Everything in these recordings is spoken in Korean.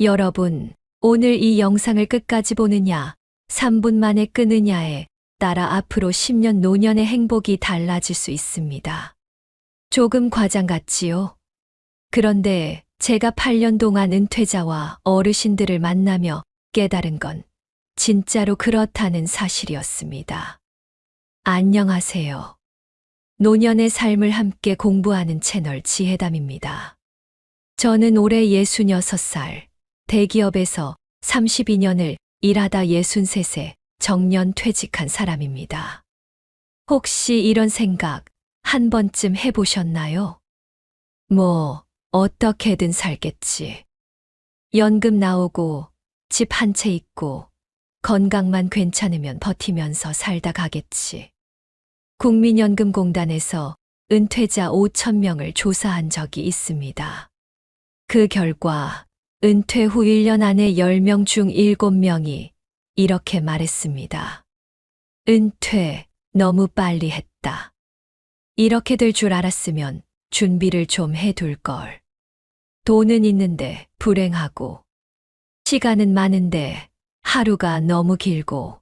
여러분, 오늘 이 영상을 끝까지 보느냐, 3분 만에 끄느냐에 따라 앞으로 10년 노년의 행복이 달라질 수 있습니다. 조금 과장 같지요? 그런데 제가 8년 동안 은퇴자와 어르신들을 만나며 깨달은 건 진짜로 그렇다는 사실이었습니다. 안녕하세요. 노년의 삶을 함께 공부하는 채널 지혜담입니다. 저는 올해 66살, 대기업에서 32년을 일하다 63세 정년 퇴직한 사람입니다. 혹시 이런 생각 한 번쯤 해보셨나요? 어떻게든 살겠지. 연금 나오고 집 한 채 있고 건강만 괜찮으면 버티면서 살다 가겠지. 국민연금공단에서 은퇴자 5,000명을 조사한 적이 있습니다. 그 결과 은퇴 후 1년 안에 10명 중 7명이 이렇게 말했습니다. 은퇴 너무 빨리 했다. 이렇게 될 줄 알았으면 준비를 좀 해둘 걸. 돈은 있는데 불행하고, 시간은 많은데 하루가 너무 길고,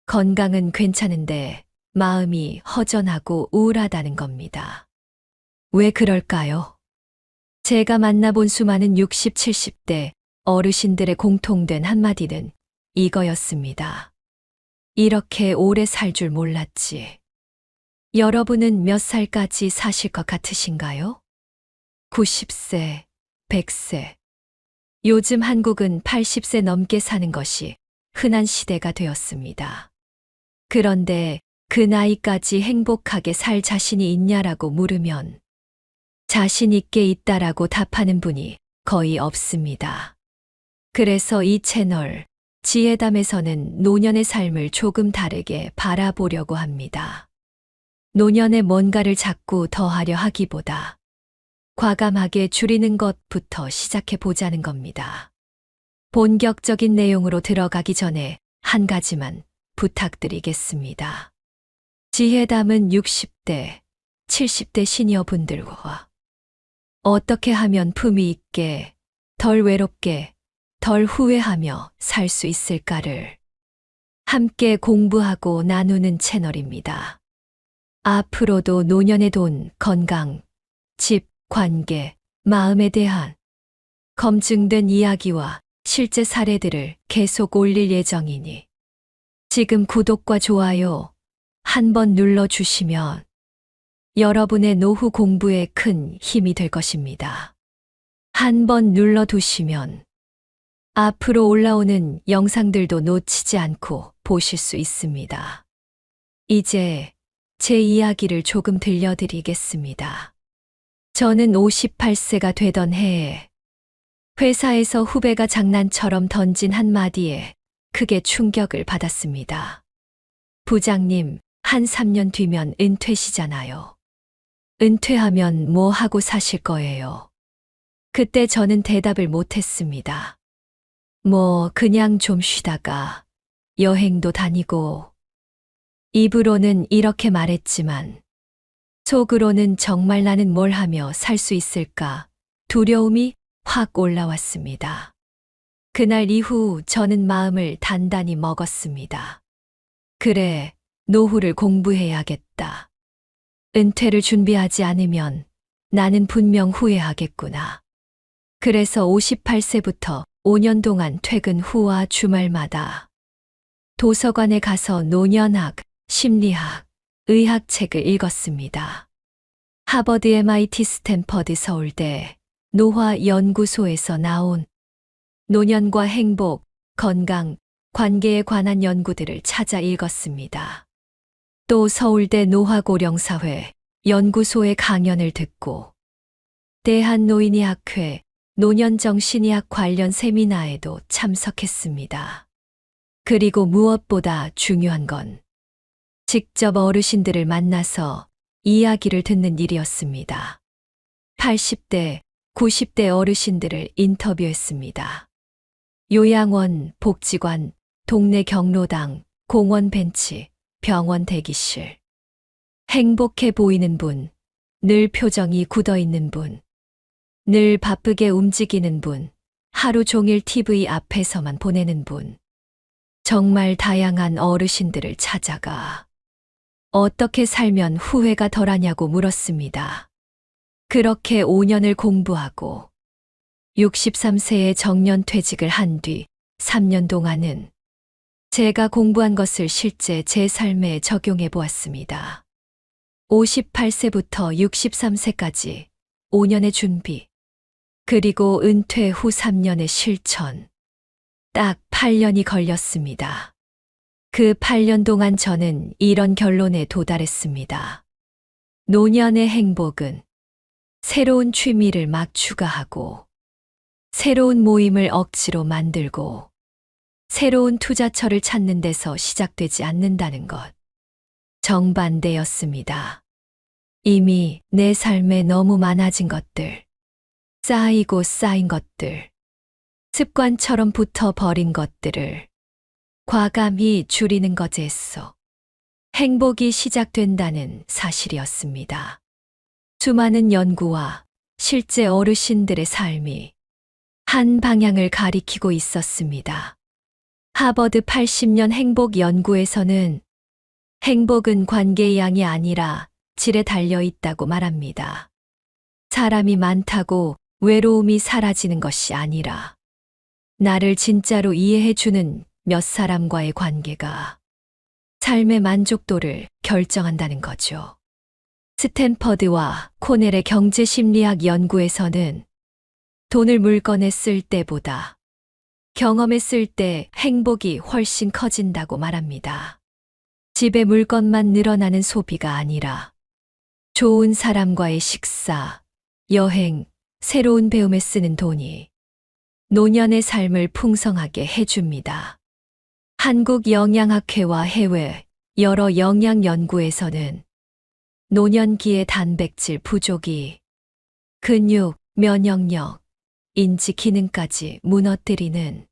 건강은 괜찮은데 마음이 허전하고 우울하다는 겁니다. 왜 그럴까요? 제가 만나본 수많은 60, 70대 어르신들의 공통된 한마디는 이거였습니다. 이렇게 오래 살 줄 몰랐지. 여러분은 몇 살까지 사실 것 같으신가요? 90세, 100세. 요즘 한국은 80세 넘게 사는 것이 흔한 시대가 되었습니다. 그런데 그 나이까지 행복하게 살 자신이 있냐라고 물으면 자신 있게 있다라고 답하는 분이 거의 없습니다. 그래서 이 채널 지혜담에서는 노년의 삶을 조금 다르게 바라보려고 합니다. 노년에 뭔가를 자꾸 더하려 하기보다 과감하게 줄이는 것부터 시작해 보자는 겁니다. 본격적인 내용으로 들어가기 전에 한 가지만 부탁드리겠습니다. 지혜담은 60대, 70대 시니어분들과 어떻게 하면 품위 있게, 덜 외롭게, 덜 후회하며 살 수 있을까를 함께 공부하고 나누는 채널입니다. 앞으로도 노년의 돈, 건강, 집, 관계, 마음에 대한 검증된 이야기와 실제 사례들을 계속 올릴 예정이니 지금 구독과 좋아요 한번 눌러주시면 여러분의 노후 공부에 큰 힘이 될 것입니다. 한번 눌러두시면 앞으로 올라오는 영상들도 놓치지 않고 보실 수 있습니다. 이제 제 이야기를 조금 들려드리겠습니다. 저는 58세가 되던 해에 회사에서 후배가 장난처럼 던진 한마디에 크게 충격을 받았습니다. 부장님, 한 3년 뒤면 은퇴시잖아요. 은퇴하면 뭐 하고 사실 거예요? 그때 저는 대답을 못했습니다. 그냥 좀 쉬다가 여행도 다니고. 입으로는 이렇게 말했지만 속으로는 정말 나는 뭘 하며 살 수 있을까 두려움이 확 올라왔습니다. 그날 이후 저는 마음을 단단히 먹었습니다. 그래, 노후를 공부해야겠다. 은퇴를 준비하지 않으면 나는 분명 후회하겠구나. 그래서 58세부터 5년 동안 퇴근 후와 주말마다 도서관에 가서 노년학, 심리학, 의학 책을 읽었습니다. 하버드, MIT, 스탠퍼드, 서울대, 노화연구소에서 나온 노년과 행복, 건강, 관계에 관한 연구들을 찾아 읽었습니다. 또 서울대 노화고령사회 연구소의 강연을 듣고 대한노인의학회 노년정신의학 관련 세미나에도 참석했습니다. 그리고 무엇보다 중요한 건 직접 어르신들을 만나서 이야기를 듣는 일이었습니다. 80대, 90대 어르신들을 인터뷰했습니다. 요양원, 복지관, 동네 경로당, 공원 벤치, 병원 대기실. 행복해 보이는 분, 늘 표정이 굳어 있는 분, 늘 바쁘게 움직이는 분, 하루 종일 TV 앞에서만 보내는 분. 정말 다양한 어르신들을 찾아가 어떻게 살면 후회가 덜하냐고 물었습니다. 그렇게 5년을 공부하고 63세에 정년퇴직을 한 뒤 3년 동안은 제가 공부한 것을 실제 제 삶에 적용해 보았습니다. 58세부터 63세까지 5년의 준비, 그리고 은퇴 후 3년의 실천. 딱 8년이 걸렸습니다. 그 8년 동안 저는 이런 결론에 도달했습니다. 노년의 행복은 새로운 취미를 막 추가하고, 새로운 모임을 억지로 만들고, 새로운 투자처를 찾는 데서 시작되지 않는다는 것. 정반대였습니다. 이미 내 삶에 너무 많아진 것들, 쌓이고 쌓인 것들, 습관처럼 붙어버린 것들을 과감히 줄이는 것에서 행복이 시작된다는 사실이었습니다. 수많은 연구와 실제 어르신들의 삶이 한 방향을 가리키고 있었습니다. 하버드 80년 행복 연구에서는 행복은 관계의 양이 아니라 질에 달려 있다고 말합니다. 사람이 많다고 외로움이 사라지는 것이 아니라 나를 진짜로 이해해주는 몇 사람과의 관계가 삶의 만족도를 결정한다는 거죠. 스탠퍼드와 코넬의 경제심리학 연구에서는 돈을 물건에 쓸 때보다 경험에 쓸 때 행복이 훨씬 커진다고 말합니다. 집에 물건만 늘어나는 소비가 아니라 좋은 사람과의 식사, 여행, 새로운 배움에 쓰는 돈이 노년의 삶을 풍성하게 해줍니다. 한국영양학회와 해외 여러 영양연구에서는 노년기의 단백질 부족이 근육, 면역력, 인지 기능까지 무너뜨리는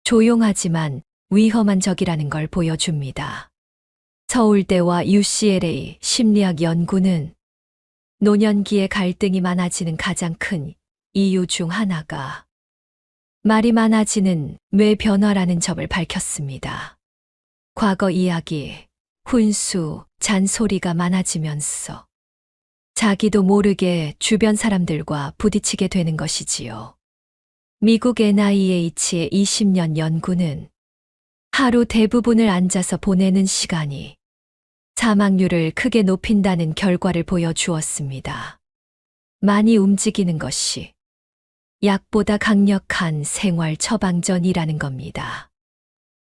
조용하지만 위험한 적이라는 걸 보여줍니다. 서울대와 UCLA 심리학 연구는 노년기에 갈등이 많아지는 가장 큰 이유 중 하나가 말이 많아지는 뇌 변화라는 점을 밝혔습니다. 과거 이야기, 훈수, 잔소리가 많아지면서 자기도 모르게 주변 사람들과 부딪히게 되는 것이지요. 미국 NIH의 20년 연구는 하루 대부분을 앉아서 보내는 시간이 사망률을 크게 높인다는 결과를 보여주었습니다. 많이 움직이는 것이 약보다 강력한 생활 처방전이라는 겁니다.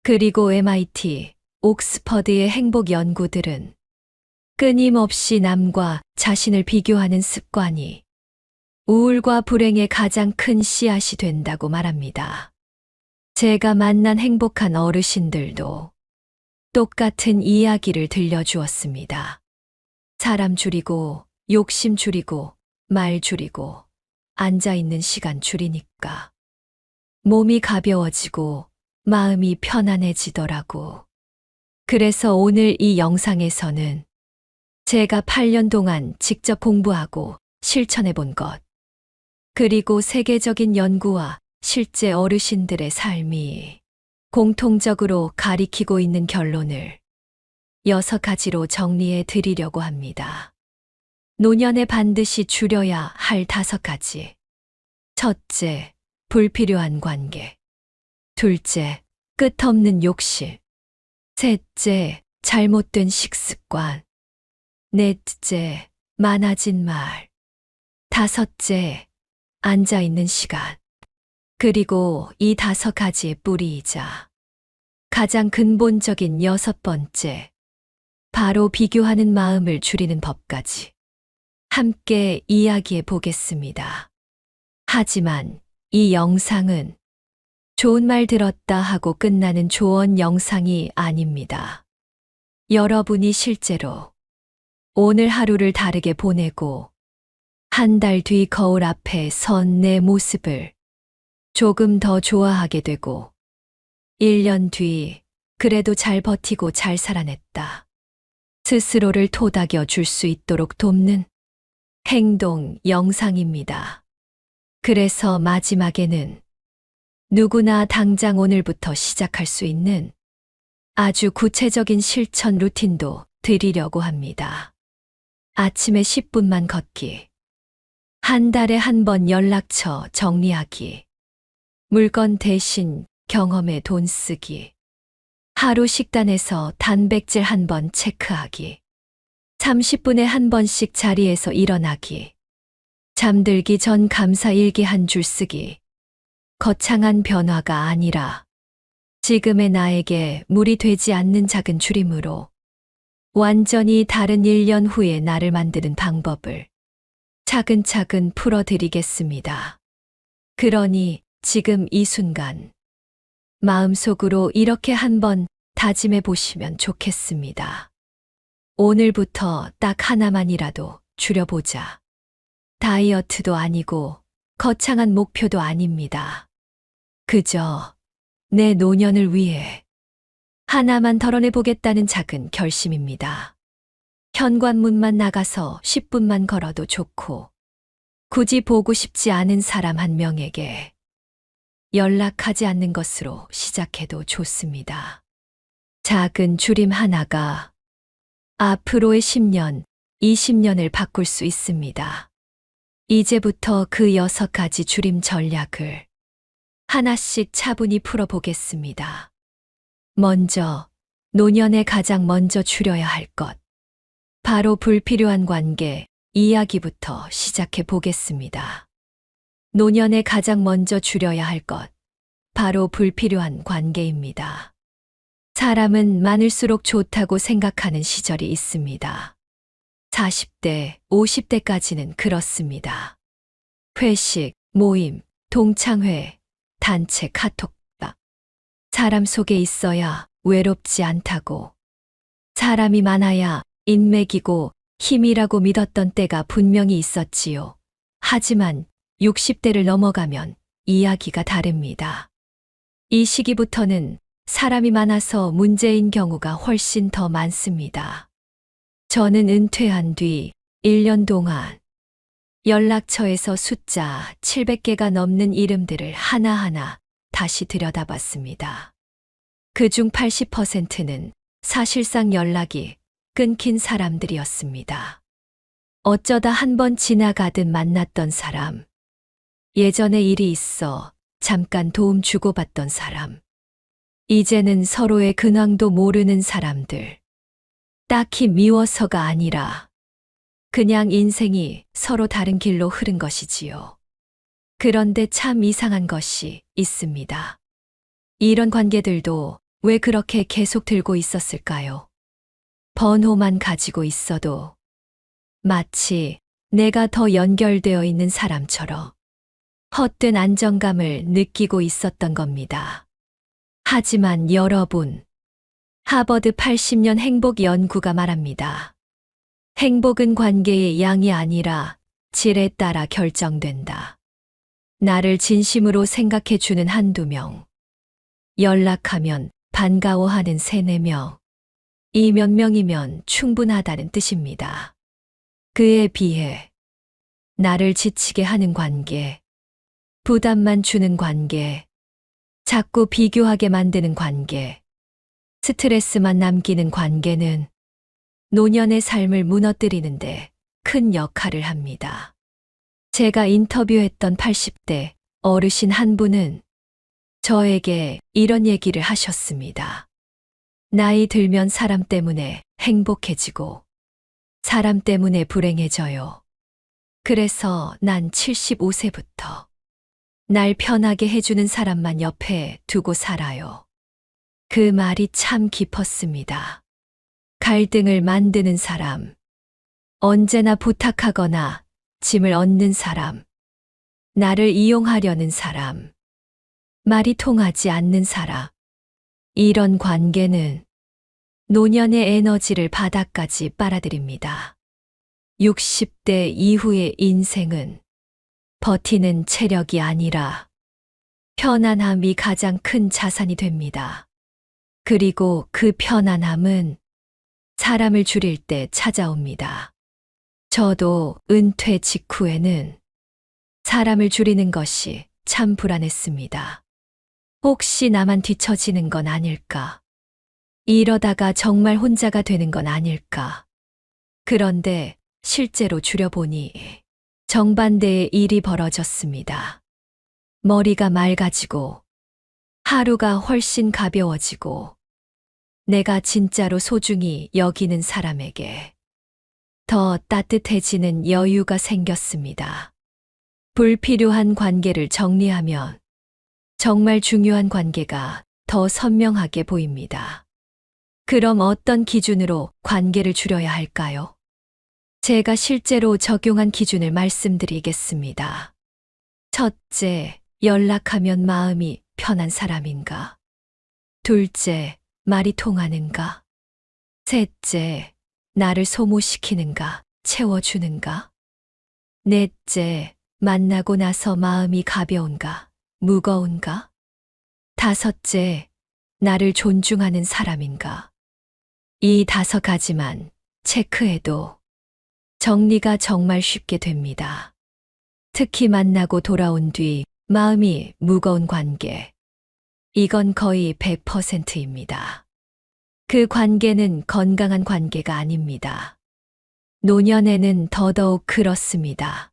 그리고 MIT, 옥스퍼드의 행복 연구들은 끊임없이 남과 자신을 비교하는 습관이 우울과 불행의 가장 큰 씨앗이 된다고 말합니다. 제가 만난 행복한 어르신들도 똑같은 이야기를 들려주었습니다. 사람 줄이고, 욕심 줄이고, 말 줄이고, 앉아있는 시간 줄이니까 몸이 가벼워지고 마음이 편안해지더라고. 그래서 오늘 이 영상에서는 제가 8년 동안 직접 공부하고 실천해 본 것, 그리고 세계적인 연구와 실제 어르신들의 삶이 공통적으로 가리키고 있는 결론을 6가지로 정리해 드리려고 합니다. 노년에 반드시 줄여야 할 5가지. 첫째, 불필요한 관계. 둘째, 끝없는 욕심. 셋째, 잘못된 식습관. 넷째, 많아진 말. 다섯째, 앉아있는 시간. 그리고 이 5가지의 뿌리이자 가장 근본적인 6번째, 바로 비교하는 마음을 줄이는 법까지 함께 이야기해 보겠습니다. 하지만 이 영상은 좋은 말 들었다 하고 끝나는 조언 영상이 아닙니다. 여러분이 실제로 오늘 하루를 다르게 보내고 한 달 뒤 거울 앞에 선 내 모습을 조금 더 좋아하게 되고 1년 뒤 그래도 잘 버티고 잘 살아냈다. 스스로를 토닥여 줄 수 있도록 돕는 행동 영상입니다. 그래서 마지막에는 누구나 당장 오늘부터 시작할 수 있는 아주 구체적인 실천 루틴도 드리려고 합니다. 아침에 10분만 걷기. 한 달에 한 번 연락처 정리하기. 물건 대신 경험에 돈 쓰기. 하루 식단에서 단백질 한 번 체크하기. 30분에 한 번씩 자리에서 일어나기. 잠들기 전 감사 일기 한 줄 쓰기. 거창한 변화가 아니라 지금의 나에게 무리 되지 않는 작은 줄임으로 완전히 다른 1년 후의 나를 만드는 방법을 차근차근 풀어드리겠습니다. 그러니 지금 이 순간 마음속으로 이렇게 한번 다짐해 보시면 좋겠습니다. 오늘부터 딱 하나만이라도 줄여보자. 다이어트도 아니고 거창한 목표도 아닙니다. 그저 내 노년을 위해 하나만 덜어내 보겠다는 작은 결심입니다. 현관문만 나가서 10분만 걸어도 좋고, 굳이 보고 싶지 않은 사람 한 명에게 연락하지 않는 것으로 시작해도 좋습니다. 작은 줄임 하나가 앞으로의 10년, 20년을 바꿀 수 있습니다. 이제부터 그 6가지 줄임 전략을 하나씩 차분히 풀어보겠습니다. 먼저, 노년에 가장 먼저 줄여야 할 것. 바로 불필요한 관계, 이야기부터 시작해 보겠습니다. 노년에 가장 먼저 줄여야 할 것. 바로 불필요한 관계입니다. 사람은 많을수록 좋다고 생각하는 시절이 있습니다. 40대, 50대까지는 그렇습니다. 회식, 모임, 동창회, 단체 카톡. 사람 속에 있어야 외롭지 않다고. 사람이 많아야 인맥이고 힘이라고 믿었던 때가 분명히 있었지요. 하지만 60대를 넘어가면 이야기가 다릅니다. 이 시기부터는 사람이 많아서 문제인 경우가 훨씬 더 많습니다. 저는 은퇴한 뒤 1년 동안 연락처에서 숫자 700개가 넘는 이름들을 하나하나 다시 들여다봤습니다. 그중 80%는 사실상 연락이 끊긴 사람들이었습니다. 어쩌다 한 번 지나가듯 만났던 사람, 예전에 일이 있어 잠깐 도움 주고받던 사람, 이제는 서로의 근황도 모르는 사람들. 딱히 미워서가 아니라 그냥 인생이 서로 다른 길로 흐른 것이지요. 그런데 참 이상한 것이 있습니다. 이런 관계들도 왜 그렇게 계속 들고 있었을까요? 번호만 가지고 있어도 마치 내가 더 연결되어 있는 사람처럼 헛된 안정감을 느끼고 있었던 겁니다. 하지만 여러분, 하버드 80년 행복 연구가 말합니다. 행복은 관계의 양이 아니라 질에 따라 결정된다. 나를 진심으로 생각해 주는 한두 명, 연락하면 반가워하는 3-4명, 이 몇 명이면 충분하다는 뜻입니다. 그에 비해 나를 지치게 하는 관계, 부담만 주는 관계, 자꾸 비교하게 만드는 관계, 스트레스만 남기는 관계는 노년의 삶을 무너뜨리는데 큰 역할을 합니다. 제가 인터뷰했던 80대 어르신 한 분은 저에게 이런 얘기를 하셨습니다. 나이 들면 사람 때문에 행복해지고 사람 때문에 불행해져요. 그래서 난 75세부터 날 편하게 해주는 사람만 옆에 두고 살아요. 그 말이 참 깊었습니다. 갈등을 만드는 사람, 언제나 부탁하거나 짐을 얻는 사람, 나를 이용하려는 사람, 말이 통하지 않는 사람. 이런 관계는 노년의 에너지를 바닥까지 빨아들입니다. 60대 이후의 인생은 버티는 체력이 아니라 편안함이 가장 큰 자산이 됩니다. 그리고 그 편안함은 사람을 줄일 때 찾아옵니다. 저도 은퇴 직후에는 사람을 줄이는 것이 참 불안했습니다. 혹시 나만 뒤처지는 건 아닐까? 이러다가 정말 혼자가 되는 건 아닐까? 그런데 실제로 줄여보니 정반대의 일이 벌어졌습니다. 머리가 맑아지고 하루가 훨씬 가벼워지고 내가 진짜로 소중히 여기는 사람에게 더 따뜻해지는 여유가 생겼습니다. 불필요한 관계를 정리하면 정말 중요한 관계가 더 선명하게 보입니다. 그럼 어떤 기준으로 관계를 줄여야 할까요? 제가 실제로 적용한 기준을 말씀드리겠습니다. 첫째, 연락하면 마음이 편한 사람인가? 둘째, 말이 통하는가? 셋째, 나를 소모시키는가, 채워주는가? 넷째, 만나고 나서 마음이 가벼운가, 무거운가? 다섯째, 나를 존중하는 사람인가? 이 5가지만 체크해도 정리가 정말 쉽게 됩니다. 특히 만나고 돌아온 뒤 마음이 무거운 관계. 이건 거의 100%입니다. 그 관계는 건강한 관계가 아닙니다. 노년에는 더더욱 그렇습니다.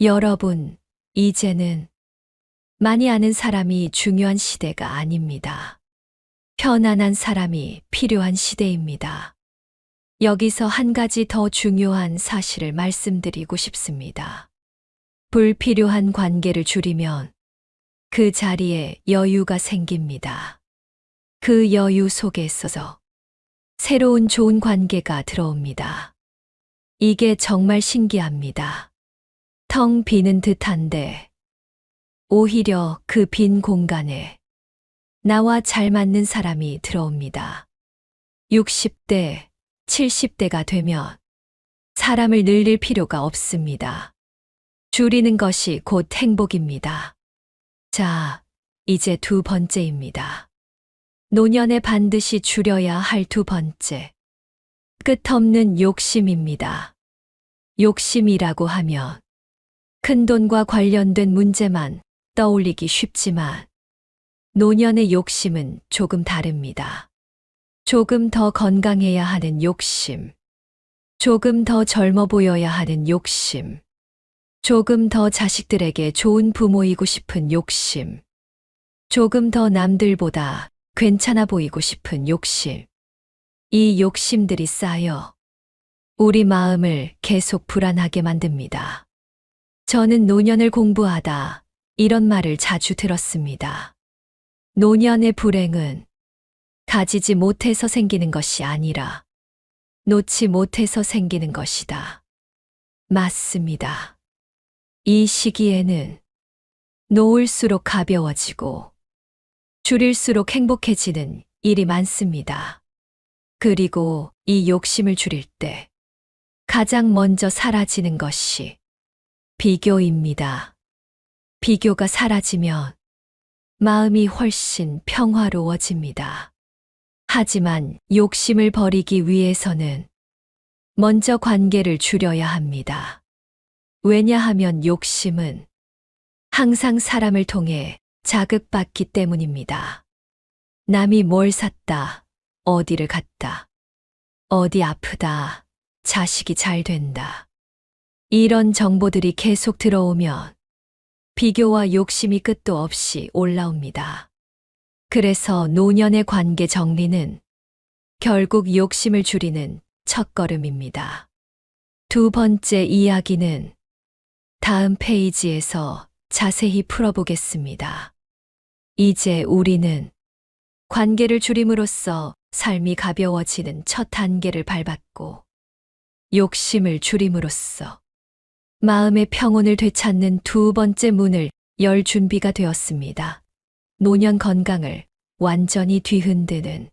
여러분, 이제는 많이 아는 사람이 중요한 시대가 아닙니다. 편안한 사람이 필요한 시대입니다. 여기서 한 가지 더 중요한 사실을 말씀드리고 싶습니다. 불필요한 관계를 줄이면 그 자리에 여유가 생깁니다. 그 여유 속에 있어서 새로운 좋은 관계가 들어옵니다. 이게 정말 신기합니다. 텅 비는 듯한데 오히려 그 빈 공간에 나와 잘 맞는 사람이 들어옵니다. 60대, 70대가 되면 사람을 늘릴 필요가 없습니다. 줄이는 것이 곧 행복입니다. 자, 이제 2번째입니다. 노년에 반드시 줄여야 할 2번째. 끝없는 욕심입니다. 욕심이라고 하면 큰돈과 관련된 문제만 떠올리기 쉽지만 노년의 욕심은 조금 다릅니다. 조금 더 건강해야 하는 욕심, 조금 더 젊어 보여야 하는 욕심, 조금 더 자식들에게 좋은 부모이고 싶은 욕심, 조금 더 남들보다 괜찮아 보이고 싶은 욕심. 이 욕심들이 쌓여 우리 마음을 계속 불안하게 만듭니다. 저는 노년을 공부하다 이런 말을 자주 들었습니다. 노년의 불행은 가지지 못해서 생기는 것이 아니라 놓지 못해서 생기는 것이다. 맞습니다. 이 시기에는 놓을수록 가벼워지고 줄일수록 행복해지는 일이 많습니다. 그리고 이 욕심을 줄일 때 가장 먼저 사라지는 것이 비교입니다. 비교가 사라지면 마음이 훨씬 평화로워집니다. 하지만 욕심을 버리기 위해서는 먼저 관계를 줄여야 합니다. 왜냐하면 욕심은 항상 사람을 통해 자극받기 때문입니다. 남이 뭘 샀다, 어디를 갔다, 어디 아프다, 자식이 잘 된다. 이런 정보들이 계속 들어오면 비교와 욕심이 끝도 없이 올라옵니다. 그래서 노년의 관계 정리는 결국 욕심을 줄이는 첫걸음입니다. 2번째 이야기는 다음 페이지에서 자세히 풀어보겠습니다. 이제 우리는 관계를 줄임으로써 삶이 가벼워지는 첫 단계를 밟았고 욕심을 줄임으로써 마음의 평온을 되찾는 2번째 문을 열 준비가 되었습니다. 노년 건강을 완전히 뒤흔드는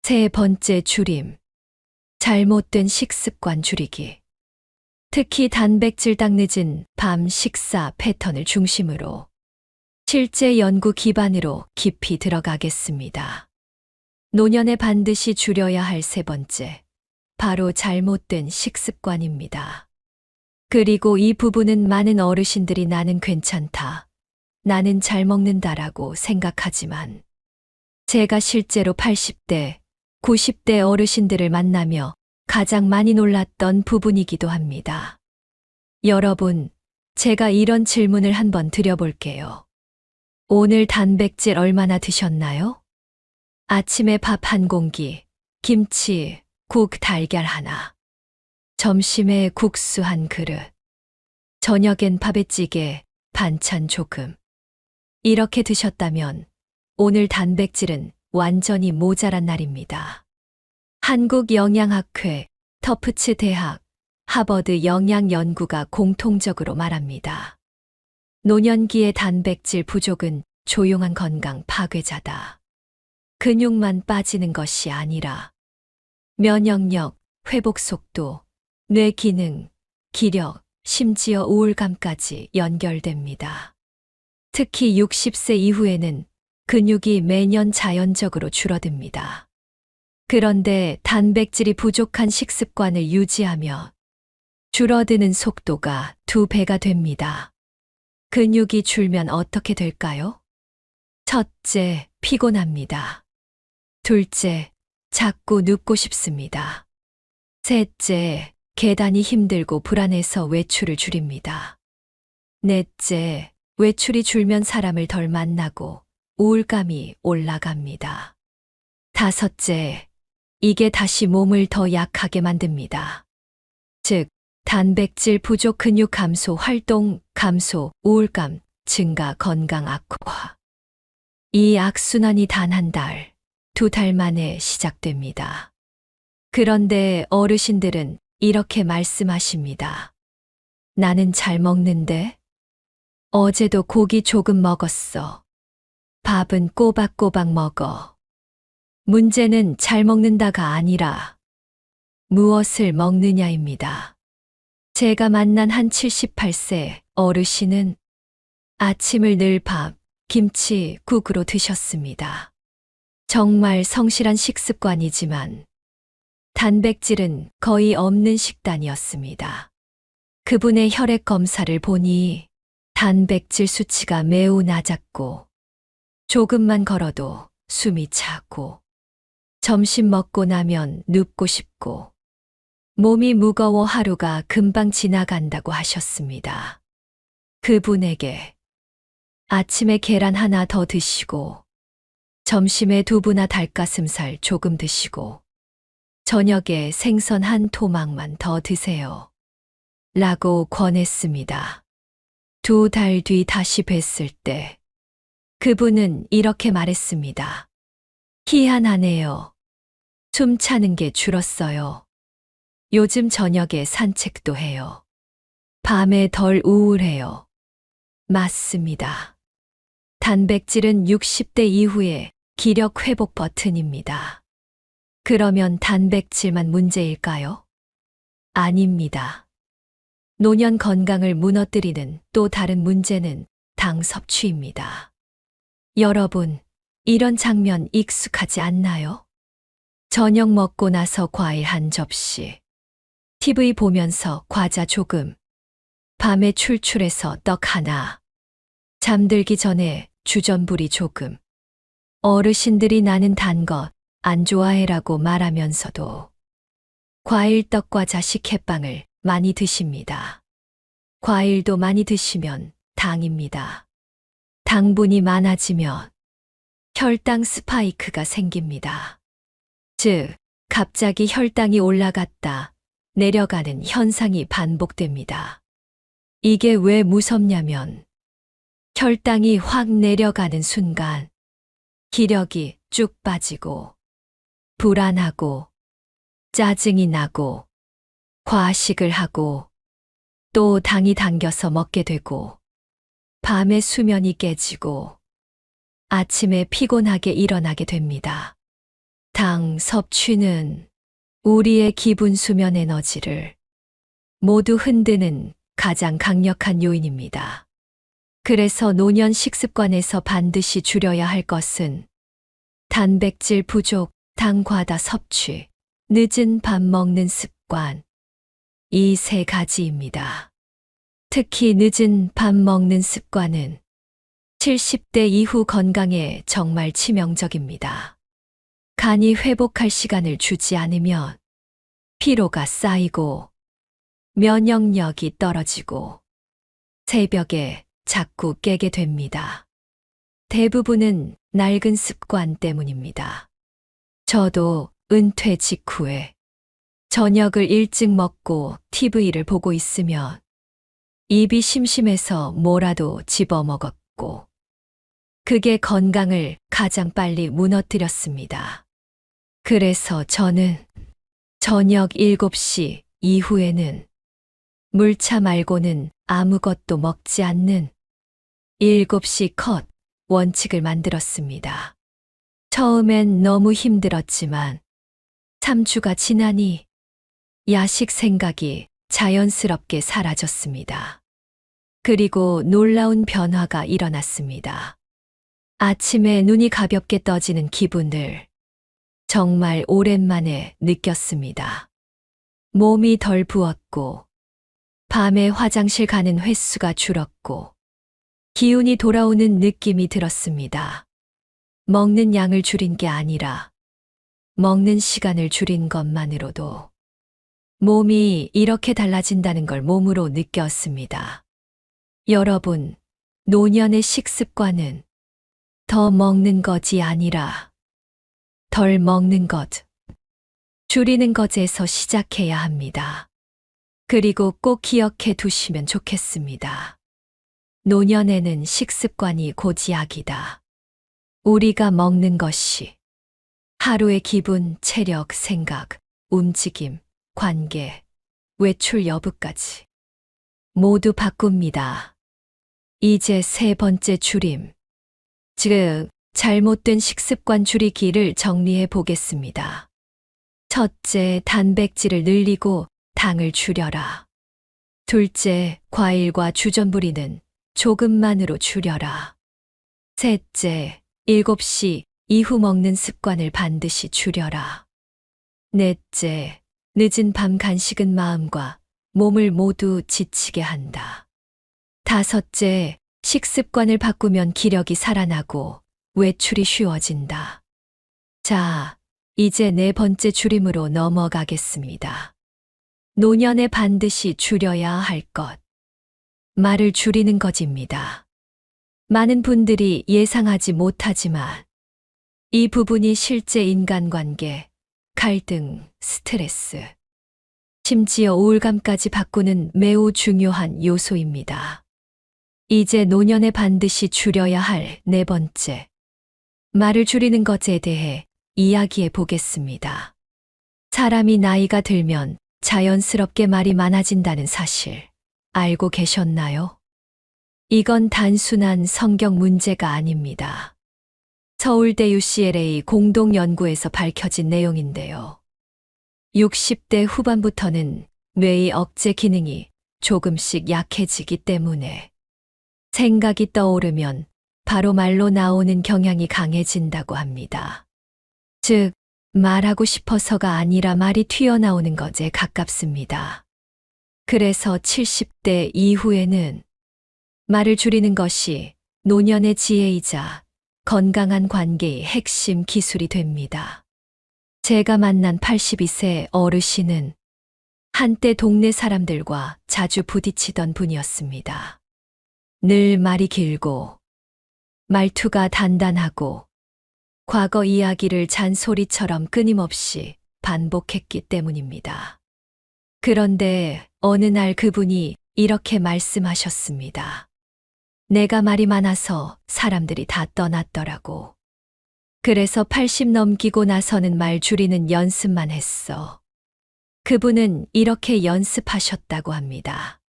3번째 줄임, 잘못된 식습관 줄이기. 특히 단백질 당 늦은 밤 식사 패턴을 중심으로 실제 연구 기반으로 깊이 들어가겠습니다. 노년에 반드시 줄여야 할 3번째, 바로 잘못된 식습관입니다. 그리고 이 부분은 많은 어르신들이 나는 괜찮다, 나는 잘 먹는다라고 생각하지만 제가 실제로 80대, 90대 어르신들을 만나며 가장 많이 놀랐던 부분이기도 합니다. 여러분, 제가 이런 질문을 한번 드려볼게요. 오늘 단백질 얼마나 드셨나요? 아침에 밥 한 공기, 김치, 국, 달걀 하나. 점심에 국수 한 그릇. 저녁엔 밥에 찌개, 반찬 조금. 이렇게 드셨다면 오늘 단백질은 완전히 모자란 날입니다. 한국영양학회, 터프츠 대학, 하버드 영양연구가 공통적으로 말합니다. 노년기의 단백질 부족은 조용한 건강 파괴자다. 근육만 빠지는 것이 아니라 면역력, 회복 속도, 뇌 기능, 기력, 심지어 우울감까지 연결됩니다. 특히 60세 이후에는 근육이 매년 자연적으로 줄어듭니다. 그런데 단백질이 부족한 식습관을 유지하며 줄어드는 속도가 2배가 됩니다. 근육이 줄면 어떻게 될까요? 첫째, 피곤합니다. 둘째, 자꾸 눕고 싶습니다. 셋째, 계단이 힘들고 불안해서 외출을 줄입니다. 넷째, 외출이 줄면 사람을 덜 만나고 우울감이 올라갑니다. 다섯째, 이게 다시 몸을 더 약하게 만듭니다. 즉, 단백질 부족 근육 감소, 활동 감소, 우울감 증가, 건강 악화. 이 악순환이 단 한 달, 2달 만에 시작됩니다. 그런데 어르신들은 이렇게 말씀하십니다. 나는 잘 먹는데? 어제도 고기 조금 먹었어. 밥은 꼬박꼬박 먹어. 문제는 잘 먹는다가 아니라 무엇을 먹느냐입니다. 제가 만난 한 78세 어르신은 아침을 늘 밥, 김치, 국으로 드셨습니다. 정말 성실한 식습관이지만 단백질은 거의 없는 식단이었습니다. 그분의 혈액 검사를 보니 단백질 수치가 매우 낮았고 조금만 걸어도 숨이 차고 점심 먹고 나면 눕고 싶고 몸이 무거워 하루가 금방 지나간다고 하셨습니다. 그분에게 아침에 계란 하나 더 드시고 점심에 두부나 닭가슴살 조금 드시고 저녁에 생선 한 토막만 더 드세요. 라고 권했습니다. 2달 뒤 다시 뵀을 때 그분은 이렇게 말했습니다. 희한하네요. 숨 차는 게 줄었어요. 요즘 저녁에 산책도 해요. 밤에 덜 우울해요. 맞습니다. 단백질은 60대 이후에 기력 회복 버튼입니다. 그러면 단백질만 문제일까요? 아닙니다. 노년 건강을 무너뜨리는 또 다른 문제는 당 섭취입니다. 여러분, 이런 장면 익숙하지 않나요? 저녁 먹고 나서 과일 한 접시, TV 보면서 과자 조금, 밤에 출출해서 떡 하나, 잠들기 전에 주전부리 조금. 어르신들이 나는 단 것 안 좋아해라고 말하면서도 과일, 떡, 과자, 식혜빵을 많이 드십니다. 과일도 많이 드시면 당입니다. 당분이 많아지면 혈당 스파이크가 생깁니다. 즉, 갑자기 혈당이 올라갔다 내려가는 현상이 반복됩니다. 이게 왜 무섭냐면 혈당이 확 내려가는 순간 기력이 쭉 빠지고 불안하고 짜증이 나고 과식을 하고 또 당이 당겨서 먹게 되고 밤에 수면이 깨지고 아침에 피곤하게 일어나게 됩니다. 당 섭취는 우리의 기분, 수면 에너지를 모두 흔드는 가장 강력한 요인입니다. 그래서 노년 식습관에서 반드시 줄여야 할 것은 단백질 부족, 당 과다 섭취, 늦은 밥 먹는 습관, 이 3가지입니다. 특히 늦은 밥 먹는 습관은 70대 이후 건강에 정말 치명적입니다. 간이 회복할 시간을 주지 않으면 피로가 쌓이고 면역력이 떨어지고 새벽에 자꾸 깨게 됩니다. 대부분은 낡은 습관 때문입니다. 저도 은퇴 직후에 저녁을 일찍 먹고 TV를 보고 있으면 입이 심심해서 뭐라도 집어먹었고 그게 건강을 가장 빨리 무너뜨렸습니다. 그래서 저는 저녁 7시 이후에는 물차 말고는 아무것도 먹지 않는 7시 컷 원칙을 만들었습니다. 처음엔 너무 힘들었지만 3주가 지나니 야식 생각이 자연스럽게 사라졌습니다. 그리고 놀라운 변화가 일어났습니다. 아침에 눈이 가볍게 떠지는 기분을 정말 오랜만에 느꼈습니다. 몸이 덜 부었고 밤에 화장실 가는 횟수가 줄었고 기운이 돌아오는 느낌이 들었습니다. 먹는 양을 줄인 게 아니라 먹는 시간을 줄인 것만으로도 몸이 이렇게 달라진다는 걸 몸으로 느꼈습니다. 여러분, 노년의 식습관은 더 먹는 것이 아니라 덜 먹는 것, 줄이는 것에서 시작해야 합니다. 그리고 꼭 기억해 두시면 좋겠습니다. 노년에는 식습관이 고지약이다. 우리가 먹는 것이 하루의 기분, 체력, 생각, 움직임, 관계, 외출 여부까지 모두 바꿉니다. 이제 3번째 줄임, 즉 잘못된 식습관 줄이기를 정리해 보겠습니다. 첫째, 단백질을 늘리고 당을 줄여라. 둘째, 과일과 주전부리는 조금만으로 줄여라. 셋째, 7시 이후 먹는 습관을 반드시 줄여라. 넷째, 늦은 밤 간식은 마음과 몸을 모두 지치게 한다. 다섯째, 식습관을 바꾸면 기력이 살아나고 외출이 쉬워진다. 자, 이제 4번째 줄임으로 넘어가겠습니다. 노년에 반드시 줄여야 할 것. 말을 줄이는 것입니다. 많은 분들이 예상하지 못하지만 이 부분이 실제 인간관계, 갈등, 스트레스, 심지어 우울감까지 바꾸는 매우 중요한 요소입니다. 이제 노년에 반드시 줄여야 할 4번째, 말을 줄이는 것에 대해 이야기해 보겠습니다. 사람이 나이가 들면 자연스럽게 말이 많아진다는 사실 알고 계셨나요? 이건 단순한 성격 문제가 아닙니다. 서울대 UCLA 공동연구에서 밝혀진 내용인데요. 60대 후반부터는 뇌의 억제 기능이 조금씩 약해지기 때문에 생각이 떠오르면 바로 말로 나오는 경향이 강해진다고 합니다. 즉, 말하고 싶어서가 아니라 말이 튀어나오는 것에 가깝습니다. 그래서 70대 이후에는 말을 줄이는 것이 노년의 지혜이자 건강한 관계의 핵심 기술이 됩니다. 제가 만난 82세 어르신은 한때 동네 사람들과 자주 부딪히던 분이었습니다. 늘 말이 길고 말투가 단단하고 과거 이야기를 잔소리처럼 끊임없이 반복했기 때문입니다. 그런데 어느 날 그분이 이렇게 말씀하셨습니다. 내가 말이 많아서 사람들이 다 떠났더라고. 그래서 80 넘기고 나서는 말 줄이는 연습만 했어. 그분은 이렇게 연습하셨다고 합니다.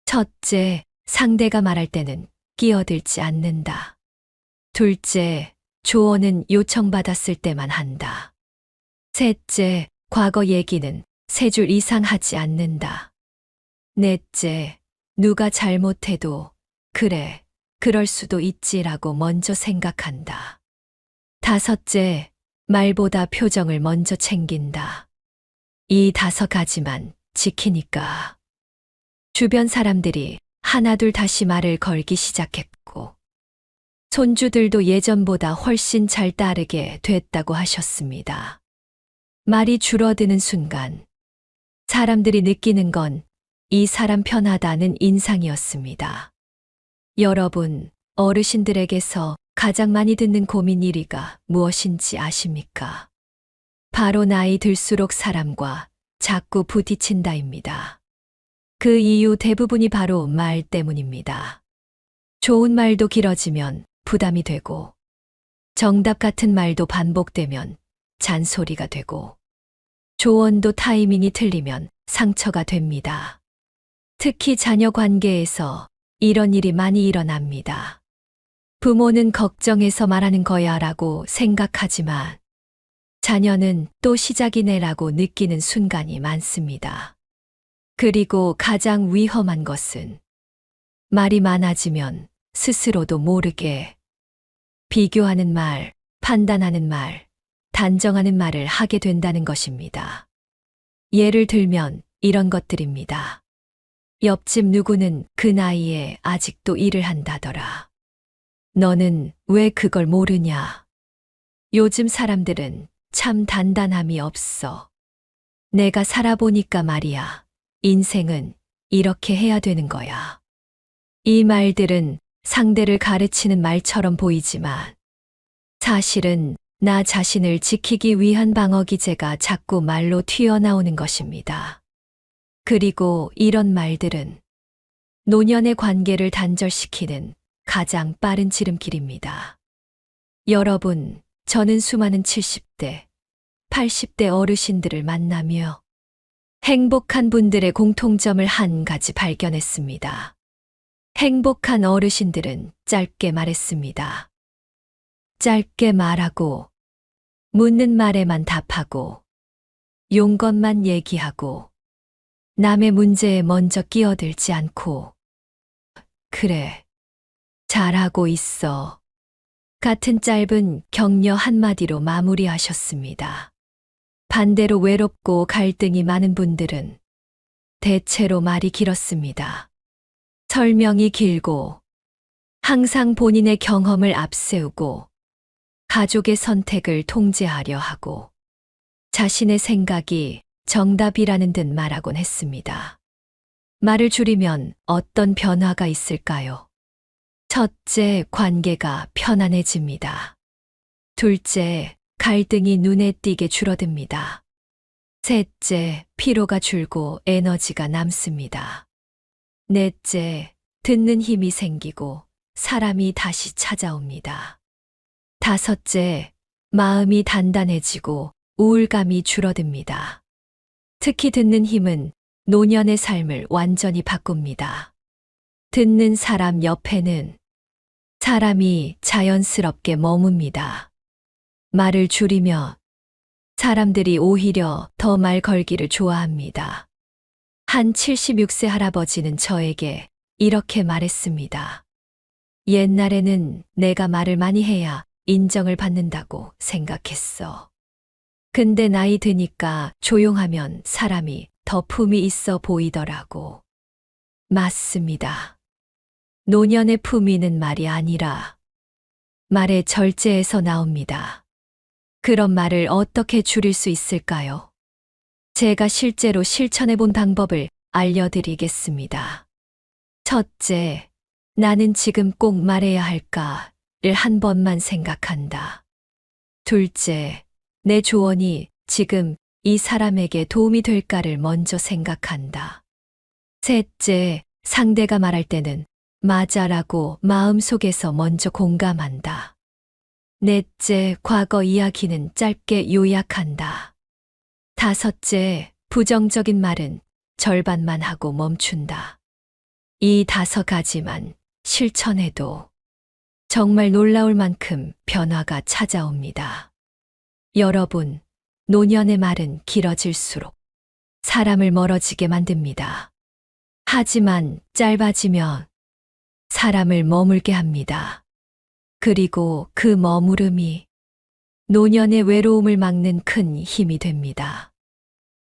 첫째, 상대가 말할 때는 끼어들지 않는다. 둘째, 조언은 요청받았을 때만 한다. 셋째, 과거 얘기는 3줄 이상 하지 않는다. 넷째, 누가 잘못해도 그래, 그럴 수도 있지라고 먼저 생각한다. 다섯째, 말보다 표정을 먼저 챙긴다. 이 5가지만 지키니까 주변 사람들이 하나둘 다시 말을 걸기 시작했고 손주들도 예전보다 훨씬 잘 따르게 됐다고 하셨습니다. 말이 줄어드는 순간 사람들이 느끼는 건 이 사람 편하다는 인상이었습니다. 여러분, 어르신들에게서 가장 많이 듣는 고민 1위가 무엇인지 아십니까? 바로 나이 들수록 사람과 자꾸 부딪힌다입니다. 그 이유 대부분이 바로 말 때문입니다. 좋은 말도 길어지면 부담이 되고, 정답 같은 말도 반복되면 잔소리가 되고, 조언도 타이밍이 틀리면 상처가 됩니다. 특히 자녀 관계에서 이런 일이 많이 일어납니다. 부모는 걱정해서 말하는 거야 라고 생각하지만 자녀는 또 시작이네 라고 느끼는 순간이 많습니다. 그리고 가장 위험한 것은 말이 많아지면 스스로도 모르게 비교하는 말, 판단하는 말, 단정하는 말을 하게 된다는 것입니다. 예를 들면 이런 것들입니다. 옆집 누구는 그 나이에 아직도 일을 한다더라. 너는 왜 그걸 모르냐? 요즘 사람들은 참 단단함이 없어. 내가 살아보니까 말이야. 인생은 이렇게 해야 되는 거야. 이 말들은 상대를 가르치는 말처럼 보이지만 사실은 나 자신을 지키기 위한 방어 기제가 자꾸 말로 튀어나오는 것입니다. 그리고 이런 말들은 노년의 관계를 단절시키는 가장 빠른 지름길입니다. 여러분, 저는 수많은 70대, 80대 어르신들을 만나며 행복한 분들의 공통점을 한 가지 발견했습니다. 행복한 어르신들은 짧게 말했습니다. 짧게 말하고, 묻는 말에만 답하고, 용건만 얘기하고, 남의 문제에 먼저 끼어들지 않고, 그래, 잘하고 있어. 같은 짧은 격려 한마디로 마무리하셨습니다. 반대로 외롭고 갈등이 많은 분들은 대체로 말이 길었습니다. 설명이 길고, 항상 본인의 경험을 앞세우고, 가족의 선택을 통제하려 하고, 자신의 생각이 정답이라는 듯 말하곤 했습니다. 말을 줄이면 어떤 변화가 있을까요? 첫째, 관계가 편안해집니다. 둘째, 갈등이 눈에 띄게 줄어듭니다. 셋째, 피로가 줄고 에너지가 남습니다. 넷째, 듣는 힘이 생기고 사람이 다시 찾아옵니다. 다섯째, 마음이 단단해지고 우울감이 줄어듭니다. 특히 듣는 힘은 노년의 삶을 완전히 바꿉니다. 듣는 사람 옆에는 사람이 자연스럽게 머뭅니다. 말을 줄이며 사람들이 오히려 더 말 걸기를 좋아합니다. 한 76세 할아버지는 저에게 이렇게 말했습니다. 옛날에는 내가 말을 많이 해야 인정을 받는다고 생각했어. 근데 나이 드니까 조용하면 사람이 더 품이 있어 보이더라고. 맞습니다. 노년의 품위는 말이 아니라 말의 절제에서 나옵니다. 그런 말을 어떻게 줄일 수 있을까요? 제가 실제로 실천해 본 방법을 알려드리겠습니다. 첫째, 나는 지금 꼭 말해야 할까를 한 번만 생각한다. 둘째, 내 조언이 지금 이 사람에게 도움이 될까를 먼저 생각한다. 셋째, 상대가 말할 때는 맞아라고 마음속에서 먼저 공감한다. 넷째, 과거 이야기는 짧게 요약한다. 다섯째, 부정적인 말은 절반만 하고 멈춘다. 이 5가지만 실천해도 정말 놀라울 만큼 변화가 찾아옵니다. 여러분, 노년의 말은 길어질수록 사람을 멀어지게 만듭니다. 하지만 짧아지면 사람을 머물게 합니다. 그리고 그 머무름이 노년의 외로움을 막는 큰 힘이 됩니다.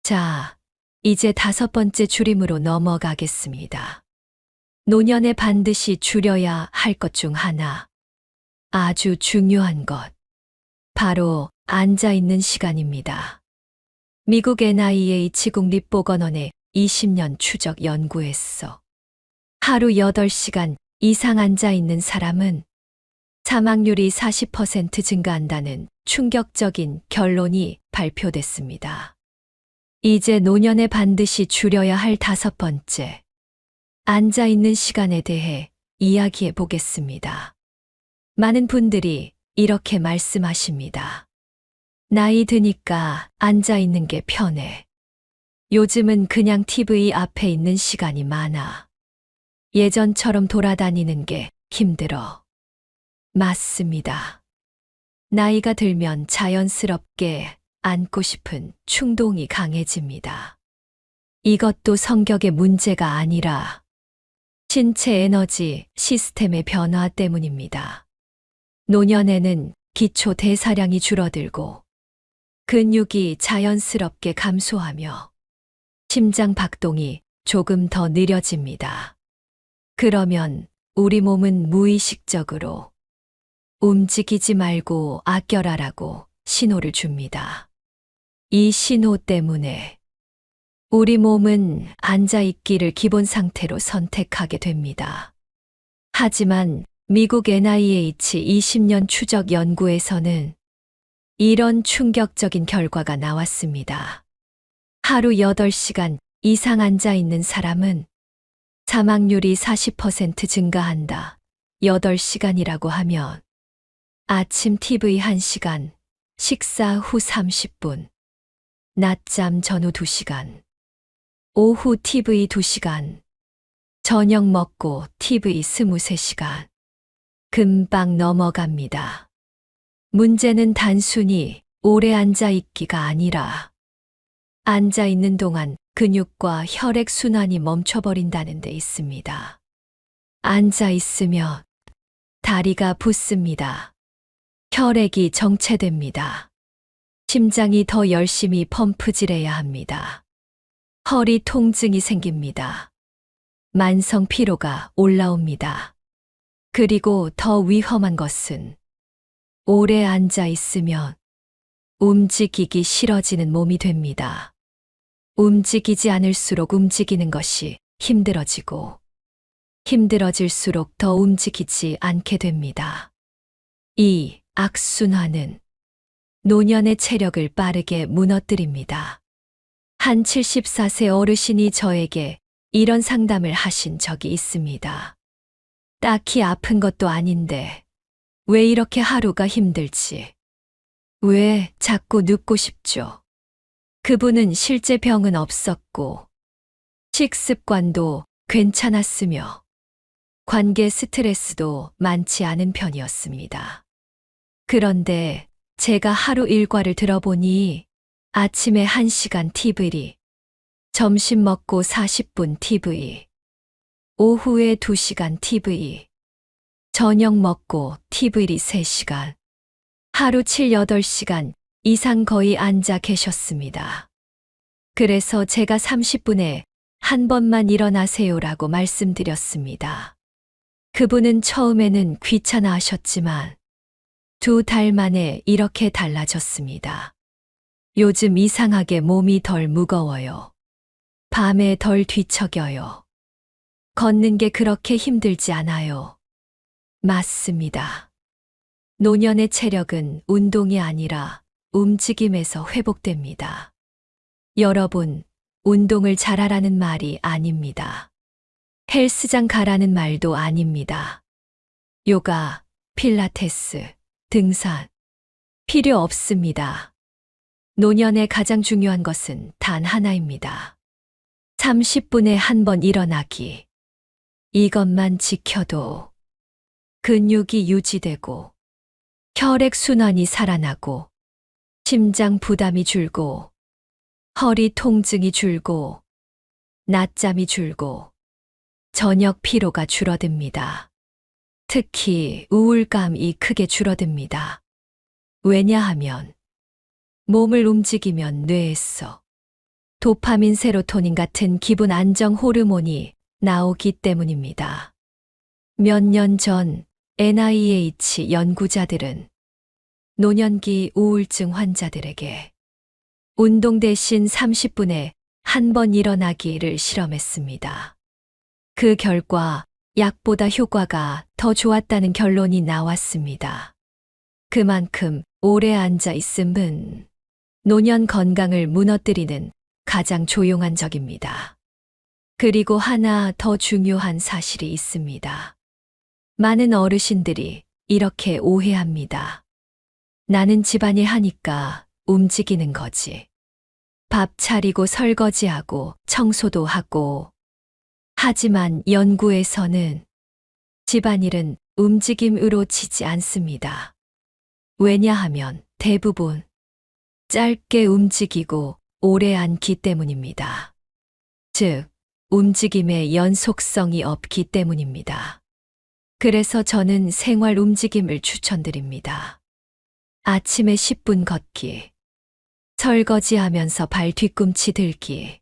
자, 이제 5번째 줄임으로 넘어가겠습니다. 노년에 반드시 줄여야 할 것 중 하나. 아주 중요한 것. 바로 앉아 있는 시간입니다. 미국 NIH 국립보건원의 20년 추적 연구에서 하루 8시간 이상 앉아 있는 사람은 사망률이 40% 증가한다는 충격적인 결론이 발표됐습니다. 이제 노년에 반드시 줄여야 할 5번째. 앉아 있는 시간에 대해 이야기해 보겠습니다. 많은 분들이 이렇게 말씀하십니다. 나이 드니까 앉아 있는 게 편해. 요즘은 그냥 TV 앞에 있는 시간이 많아. 예전처럼 돌아다니는 게 힘들어. 맞습니다. 나이가 들면 자연스럽게 앉고 싶은 충동이 강해집니다. 이것도 성격의 문제가 아니라 신체 에너지 시스템의 변화 때문입니다. 노년에는 기초 대사량이 줄어들고 근육이 자연스럽게 감소하며 심장 박동이 조금 더 느려집니다. 그러면 우리 몸은 무의식적으로 움직이지 말고 아껴라라고 신호를 줍니다. 이 신호 때문에 우리 몸은 앉아있기를 기본 상태로 선택하게 됩니다. 하지만 미국 NIH 20년 추적 연구에서는 이런 충격적인 결과가 나왔습니다. 하루 8시간 이상 앉아 있는 사람은 사망률이 40% 증가한다. 8시간이라고 하면 아침 TV 1시간, 식사 후 30분, 낮잠 전후 2시간, 오후 TV 2시간, 저녁 먹고 TV 23시간. 금방 넘어갑니다. 문제는 단순히 오래 앉아 있기가 아니라 앉아 있는 동안 근육과 혈액 순환이 멈춰버린다는 데 있습니다. 앉아 있으면 다리가 붓습니다. 혈액이 정체됩니다. 심장이 더 열심히 펌프질해야 합니다. 허리 통증이 생깁니다. 만성 피로가 올라옵니다. 그리고 더 위험한 것은 오래 앉아 있으면 움직이기 싫어지는 몸이 됩니다. 움직이지 않을수록 움직이는 것이 힘들어지고 힘들어질수록 더 움직이지 않게 됩니다. 이 악순환은 노년의 체력을 빠르게 무너뜨립니다. 한 74세 어르신이 저에게 이런 상담을 하신 적이 있습니다. 딱히 아픈 것도 아닌데 왜 이렇게 하루가 힘들지? 왜 자꾸 눕고 싶죠? 그분은 실제 병은 없었고 식습관도 괜찮았으며 관계 스트레스도 많지 않은 편이었습니다. 그런데 제가 하루 일과를 들어보니 아침에 1시간 TV, 점심 먹고 40분 TV, 오후에 2시간 TV, 저녁 먹고 TV 3시간, 하루 7, 8시간 이상 거의 앉아 계셨습니다. 그래서 제가 30분에 한 번만 일어나세요라고 말씀드렸습니다. 그분은 처음에는 귀찮아 하셨지만 2달 만에 이렇게 달라졌습니다. 요즘 이상하게 몸이 덜 무거워요. 밤에 덜 뒤척여요. 걷는 게 그렇게 힘들지 않아요. 맞습니다. 노년의 체력은 운동이 아니라 움직임에서 회복됩니다. 여러분, 운동을 잘하라는 말이 아닙니다. 헬스장 가라는 말도 아닙니다. 요가, 필라테스, 등산, 필요 없습니다. 노년에 가장 중요한 것은 단 하나입니다. 30분에 한 번 일어나기. 이것만 지켜도 근육이 유지되고 혈액순환이 살아나고 심장 부담이 줄고 허리 통증이 줄고 낮잠이 줄고 저녁 피로가 줄어듭니다. 특히 우울감이 크게 줄어듭니다. 왜냐하면 몸을 움직이면 뇌에서 도파민, 세로토닌 같은 기분 안정 호르몬이 나오기 때문입니다. 몇 년 전 NIH 연구자들은 노년기 우울증 환자들에게 운동 대신 30분에 한 번 일어나기를 실험했습니다. 그 결과 약보다 효과가 더 좋았다는 결론이 나왔습니다. 그만큼 오래 앉아 있음은 노년 건강을 무너뜨리는 가장 조용한 적입니다. 그리고 하나 더 중요한 사실이 있습니다. 많은 어르신들이 이렇게 오해합니다. 나는 집안일 하니까 움직이는 거지. 밥 차리고 설거지하고 청소도 하고. 하지만 연구에서는 집안일은 움직임으로 치지 않습니다. 왜냐하면 대부분 짧게 움직이고 오래 앉기 때문입니다. 즉, 움직임의 연속성이 없기 때문입니다. 그래서 저는 생활 움직임을 추천드립니다. 아침에 10분 걷기, 설거지하면서 발 뒤꿈치 들기,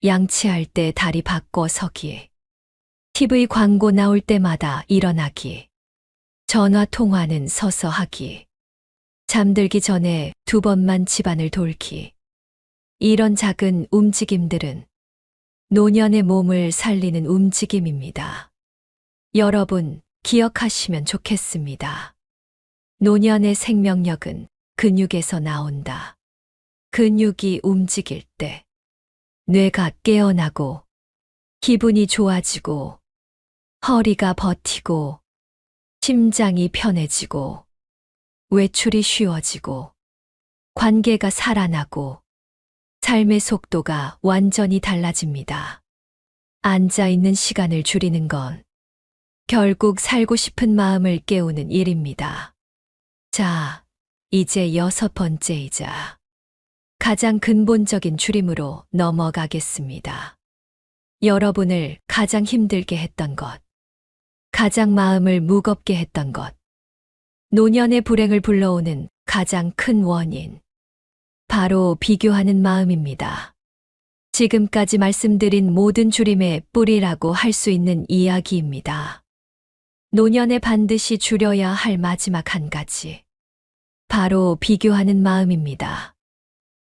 양치할 때 다리 바꿔 서기, TV 광고 나올 때마다 일어나기, 전화 통화는 서서 하기, 잠들기 전에 2번만 집안을 돌기. 이런 작은 움직임들은 노년의 몸을 살리는 움직임입니다. 여러분, 기억하시면 좋겠습니다. 노년의 생명력은 근육에서 나온다. 근육이 움직일 때 뇌가 깨어나고 기분이 좋아지고 허리가 버티고 심장이 편해지고 외출이 쉬워지고 관계가 살아나고 삶의 속도가 완전히 달라집니다. 앉아 있는 시간을 줄이는 건 결국 살고 싶은 마음을 깨우는 일입니다. 자, 이제 6번째이자 가장 근본적인 줄임으로 넘어가겠습니다. 여러분을 가장 힘들게 했던 것, 가장 마음을 무겁게 했던 것, 노년의 불행을 불러오는 가장 큰 원인, 바로 비교하는 마음입니다. 지금까지 말씀드린 모든 줄임의 뿌리라고 할 수 있는 이야기입니다. 노년에 반드시 줄여야 할 마지막 한 가지, 바로 비교하는 마음입니다.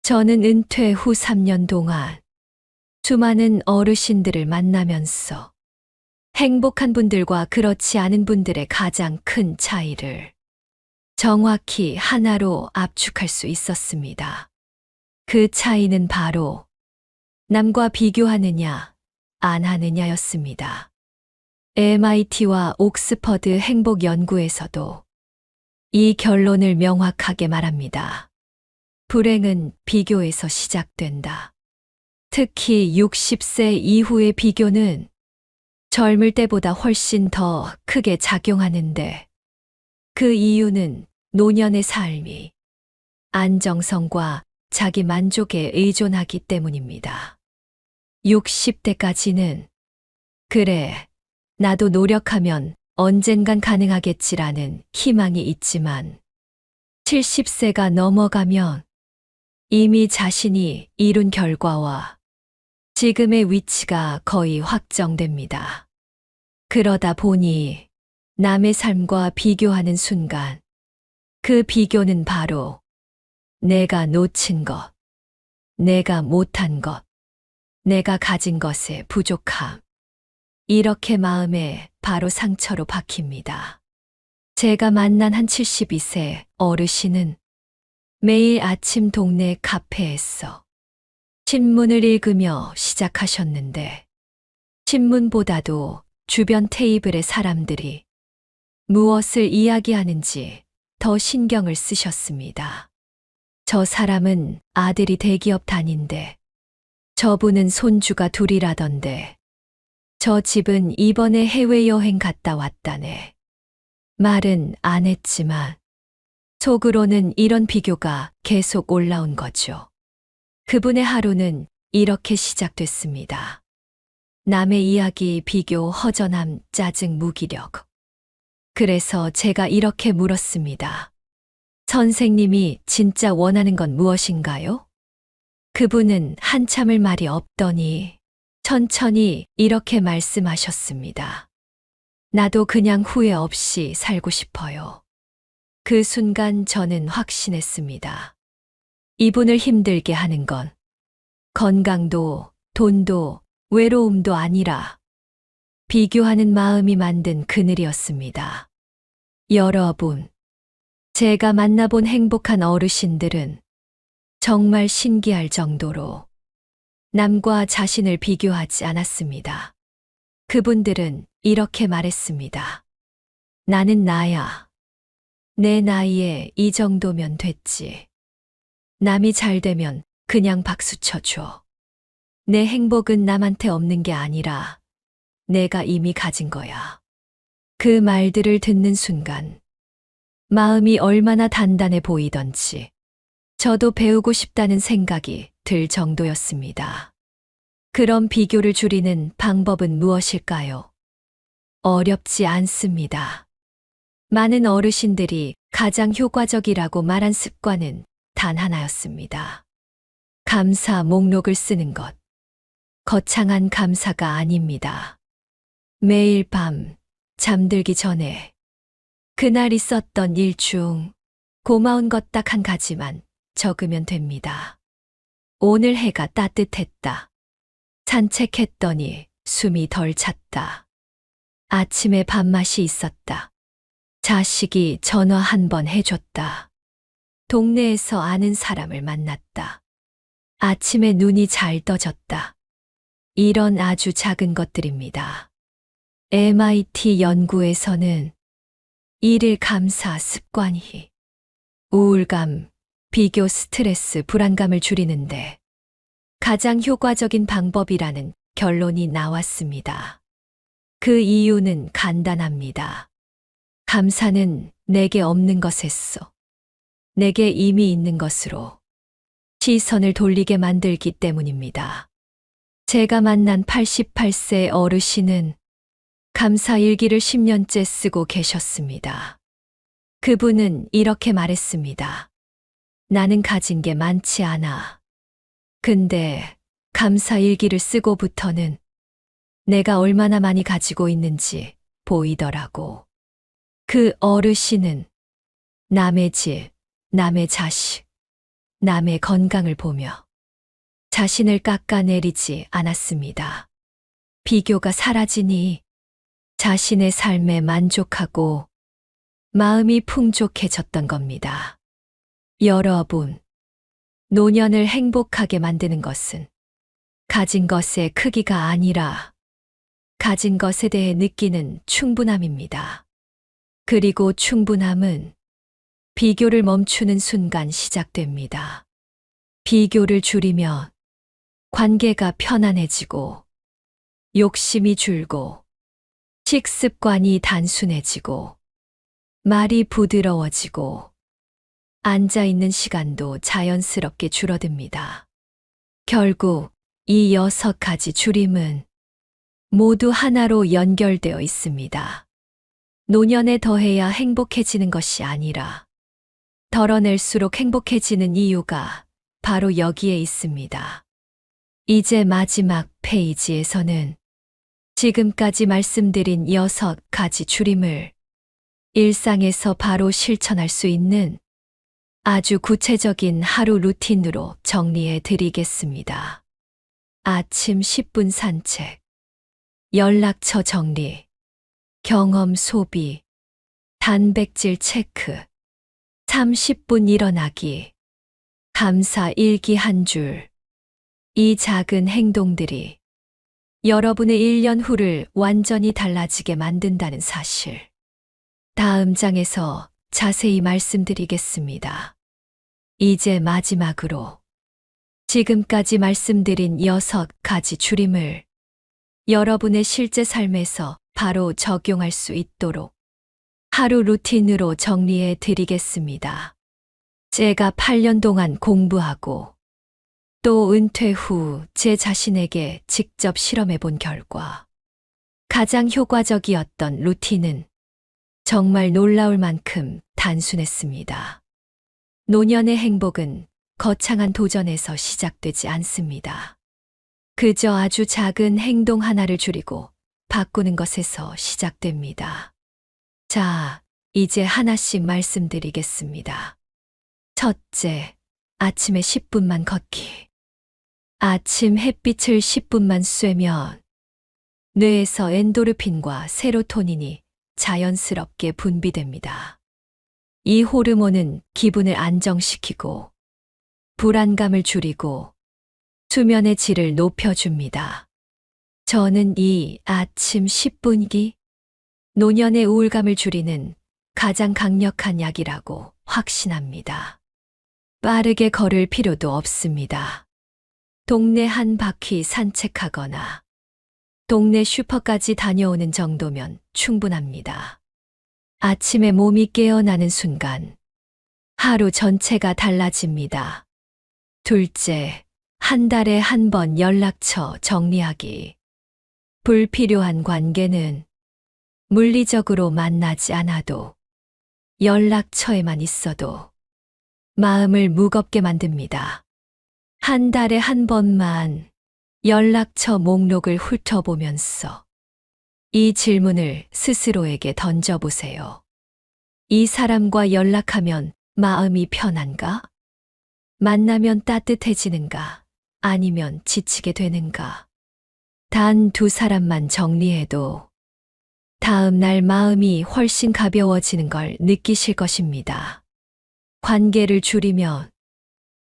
저는 은퇴 후 3년 동안 수많은 어르신들을 만나면서 행복한 분들과 그렇지 않은 분들의 가장 큰 차이를 정확히 하나로 압축할 수 있었습니다. 그 차이는 바로 남과 비교하느냐, 안 하느냐였습니다. MIT와 옥스퍼드 행복 연구에서도 이 결론을 명확하게 말합니다. 불행은 비교에서 시작된다. 특히 60세 이후의 비교는 젊을 때보다 훨씬 더 크게 작용하는데, 그 이유는 노년의 삶이 안정성과 자기 만족에 의존하기 때문입니다. 60대까지는 그래, 나도 노력하면 언젠간 가능하겠지라는 희망이 있지만 70세가 넘어가면 이미 자신이 이룬 결과와 지금의 위치가 거의 확정됩니다. 그러다 보니 남의 삶과 비교하는 순간 그 비교는 바로 내가 놓친 것, 내가 못한 것, 내가 가진 것의 부족함, 이렇게 마음에 바로 상처로 박힙니다. 제가 만난 한 72세 어르신은 매일 아침 동네 카페에서 신문을 읽으며 시작하셨는데, 신문보다도 주변 테이블의 사람들이 무엇을 이야기하는지 더 신경을 쓰셨습니다. 저 사람은 아들이 대기업 다닌대. 저분은 손주가 둘이라던데. 저 집은 이번에 해외여행 갔다 왔다네. 말은 안 했지만 속으로는 이런 비교가 계속 올라온 거죠. 그분의 하루는 이렇게 시작됐습니다. 남의 이야기, 비교, 허전함, 짜증, 무기력. 그래서 제가 이렇게 물었습니다. 선생님이 진짜 원하는 건 무엇인가요? 그분은 한참을 말이 없더니 천천히 이렇게 말씀하셨습니다. 나도 그냥 후회 없이 살고 싶어요. 그 순간 저는 확신했습니다. 이분을 힘들게 하는 건 건강도, 돈도, 외로움도 아니라 비교하는 마음이 만든 그늘이었습니다. 여러분, 제가 만나본 행복한 어르신들은 정말 신기할 정도로 남과 자신을 비교하지 않았습니다. 그분들은 이렇게 말했습니다. 나는 나야. 내 나이에 이 정도면 됐지. 남이 잘 되면 그냥 박수 쳐줘. 내 행복은 남한테 없는 게 아니라 내가 이미 가진 거야. 그 말들을 듣는 순간 마음이 얼마나 단단해 보이던지 저도 배우고 싶다는 생각이 들 정도였습니다. 그럼 비교를 줄이는 방법은 무엇일까요? 어렵지 않습니다. 많은 어르신들이 가장 효과적이라고 말한 습관은 단 하나였습니다. 감사 목록을 쓰는 것. 거창한 감사가 아닙니다. 매일 밤 잠들기 전에 그날 있었던 일 중 고마운 것 딱 한 가지만 적으면 됩니다. 오늘 해가 따뜻했다. 산책했더니 숨이 덜 찼다. 아침에 밥맛이 있었다. 자식이 전화 한 번 해줬다. 동네에서 아는 사람을 만났다. 아침에 눈이 잘 떠졌다. 이런 아주 작은 것들입니다. MIT 연구에서는 일일 감사 습관이 우울감, 비교 스트레스, 불안감을 줄이는데 가장 효과적인 방법이라는 결론이 나왔습니다. 그 이유는 간단합니다. 감사는 내게 없는 것에서 내게 이미 있는 것으로 시선을 돌리게 만들기 때문입니다. 제가 만난 88세 어르신은 감사 일기를 10년째 쓰고 계셨습니다. 그분은 이렇게 말했습니다. 나는 가진 게 많지 않아. 근데 감사 일기를 쓰고부터는 내가 얼마나 많이 가지고 있는지 보이더라고. 그 어르신은 남의 집, 남의 자식, 남의 건강을 보며 자신을 깎아내리지 않았습니다. 비교가 사라지니 자신의 삶에 만족하고 마음이 풍족해졌던 겁니다. 여러분, 노년을 행복하게 만드는 것은 가진 것의 크기가 아니라 가진 것에 대해 느끼는 충분함입니다. 그리고 충분함은 비교를 멈추는 순간 시작됩니다. 비교를 줄이면 관계가 편안해지고 욕심이 줄고 식습관이 단순해지고 말이 부드러워지고 앉아있는 시간도 자연스럽게 줄어듭니다. 결국 이 6가지 줄임은 모두 하나로 연결되어 있습니다. 노년에 더해야 행복해지는 것이 아니라 덜어낼수록 행복해지는 이유가 바로 여기에 있습니다. 이제 마지막 페이지에서는 지금까지 말씀드린 6가지 줄임을 일상에서 바로 실천할 수 있는 아주 구체적인 하루 루틴으로 정리해 드리겠습니다. 아침 10분 산책, 연락처 정리, 경험 소비, 단백질 체크, 30분 일어나기, 감사 일기 한 줄. 이 작은 행동들이 여러분의 1년 후를 완전히 달라지게 만든다는 사실. 다음 장에서 자세히 말씀드리겠습니다. 이제 마지막으로 지금까지 말씀드린 6가지 줄임을 여러분의 실제 삶에서 바로 적용할 수 있도록 하루 루틴으로 정리해 드리겠습니다. 제가 8년 동안 공부하고 또 은퇴 후 제 자신에게 직접 실험해 본 결과 가장 효과적이었던 루틴은 정말 놀라울 만큼 단순했습니다. 노년의 행복은 거창한 도전에서 시작되지 않습니다. 그저 아주 작은 행동 하나를 줄이고 바꾸는 것에서 시작됩니다. 자, 이제 하나씩 말씀드리겠습니다. 첫째, 아침에 10분만 걷기. 아침 햇빛을 10분만 쐬면 뇌에서 엔도르핀과 세로토닌이 자연스럽게 분비됩니다. 이 호르몬은 기분을 안정시키고 불안감을 줄이고 수면의 질을 높여줍니다. 저는 이 아침 10분기 노년의 우울감을 줄이는 가장 강력한 약이라고 확신합니다. 빠르게 걸을 필요도 없습니다. 동네 한 바퀴 산책하거나 동네 슈퍼까지 다녀오는 정도면 충분합니다. 아침에 몸이 깨어나는 순간 하루 전체가 달라집니다. 둘째, 한 달에 한 번 연락처 정리하기. 불필요한 관계는 물리적으로 만나지 않아도 연락처에만 있어도 마음을 무겁게 만듭니다. 한 달에 한 번만 연락처 목록을 훑어보면서 이 질문을 스스로에게 던져보세요. 이 사람과 연락하면 마음이 편한가? 만나면 따뜻해지는가? 아니면 지치게 되는가? 단 두 사람만 정리해도 다음 날 마음이 훨씬 가벼워지는 걸 느끼실 것입니다. 관계를 줄이면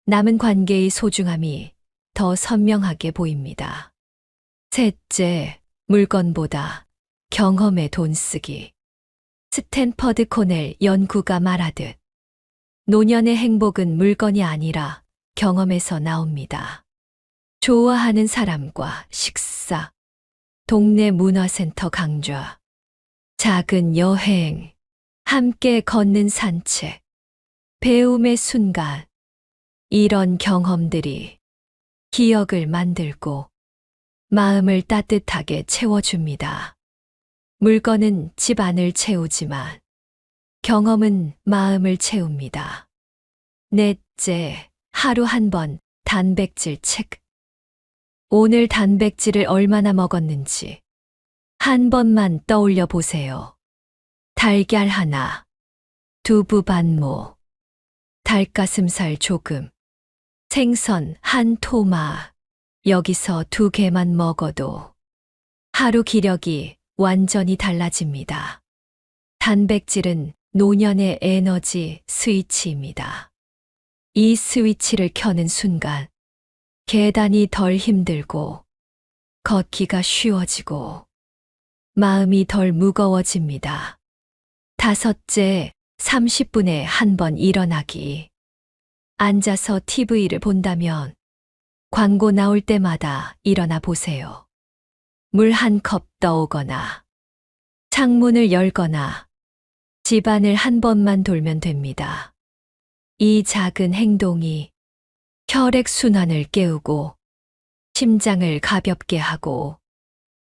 남은 관계의 소중함이 더 선명하게 보입니다. 셋째, 물건보다 경험에 돈 쓰기. 스탠퍼드 코넬 연구가 말하듯 노년의 행복은 물건이 아니라 경험에서 나옵니다. 좋아하는 사람과 식사, 동네 문화센터 강좌, 작은 여행, 함께 걷는 산책, 배움의 순간, 이런 경험들이 기억을 만들고 마음을 따뜻하게 채워줍니다. 물건은 집 안을 채우지만 경험은 마음을 채웁니다. 넷째, 하루 한 번 단백질 체크. 오늘 단백질을 얼마나 먹었는지 한 번만 떠올려 보세요. 달걀 하나, 두부 반모, 닭가슴살 조금, 생선 한 토마, 여기서 2개만 먹어도 하루 기력이 완전히 달라집니다. 단백질은 노년의 에너지 스위치입니다. 이 스위치를 켜는 순간 계단이 덜 힘들고 걷기가 쉬워지고 마음이 덜 무거워집니다. 다섯째, 30분에 한 번 일어나기. 앉아서 TV를 본다면 광고 나올 때마다 일어나 보세요. 물 한 컵 떠오거나 창문을 열거나 집안을 한 번만 돌면 됩니다. 이 작은 행동이 혈액순환을 깨우고 심장을 가볍게 하고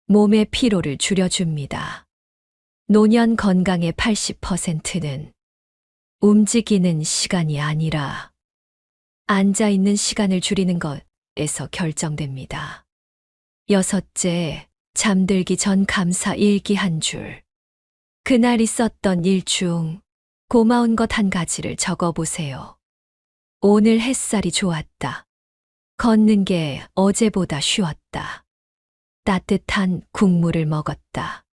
몸의 피로를 줄여줍니다. 노년 건강의 80%는 움직이는 시간이 아니라 앉아있는 시간을 줄이는 것에서 결정됩니다. 여섯째, 잠들기 전 감사 일기 한 줄. 그날 있었던 일 중 고마운 것 한 가지를 적어보세요. 오늘 햇살이 좋았다. 걷는 게 어제보다 쉬웠다. 따뜻한 국물을 먹었다.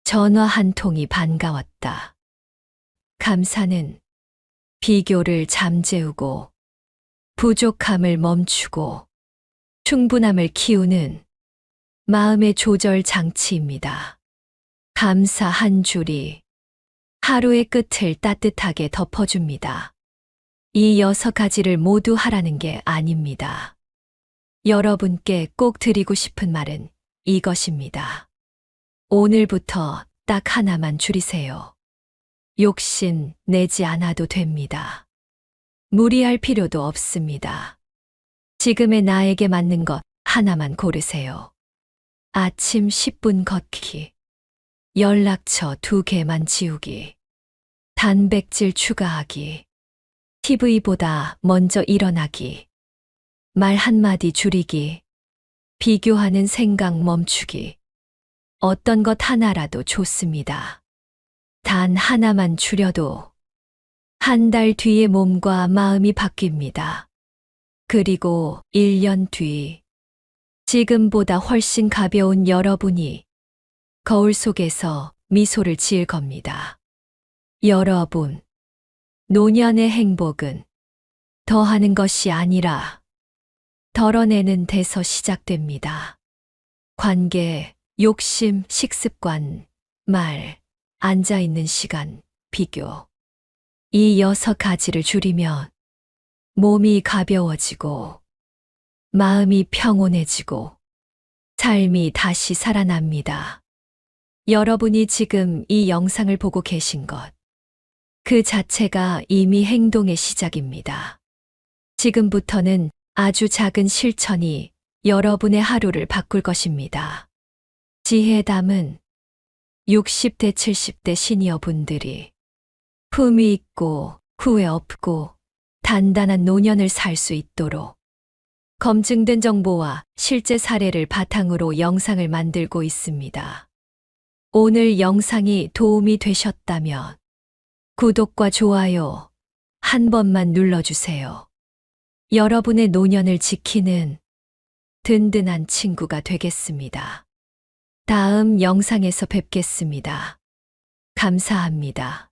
전화 한 통이 반가웠다. 감사는 비교를 잠재우고 부족함을 멈추고 충분함을 키우는 마음의 조절 장치입니다. 감사 한 줄이 하루의 끝을 따뜻하게 덮어줍니다. 이 6가지를 모두 하라는 게 아닙니다. 여러분께 꼭 드리고 싶은 말은 이것입니다. 오늘부터 딱 하나만 줄이세요. 욕심 내지 않아도 됩니다. 무리할 필요도 없습니다. 지금의 나에게 맞는 것 하나만 고르세요. 아침 10분 걷기, 연락처 2개만 지우기, 단백질 추가하기, TV보다 먼저 일어나기, 말 한마디 줄이기, 비교하는 생각 멈추기. 어떤 것 하나라도 좋습니다. 단 하나만 줄여도 한 달 뒤에 몸과 마음이 바뀝니다. 그리고 1년 뒤, 지금보다 훨씬 가벼운 여러분이 거울 속에서 미소를 지을 겁니다. 여러분, 노년의 행복은 더하는 것이 아니라 덜어내는 데서 시작됩니다. 관계, 욕심, 식습관, 말, 앉아있는 시간, 비교. 이 6가지를 줄이면 몸이 가벼워지고 마음이 평온해지고 삶이 다시 살아납니다. 여러분이 지금 이 영상을 보고 계신 것, 그 자체가 이미 행동의 시작입니다. 지금부터는 아주 작은 실천이 여러분의 하루를 바꿀 것입니다. 지혜담은 60대, 70대 시니어분들이 품위 있고 후회 없고 단단한 노년을 살 수 있도록 검증된 정보와 실제 사례를 바탕으로 영상을 만들고 있습니다. 오늘 영상이 도움이 되셨다면 구독과 좋아요 한 번만 눌러주세요. 여러분의 노년을 지키는 든든한 친구가 되겠습니다. 다음 영상에서 뵙겠습니다. 감사합니다.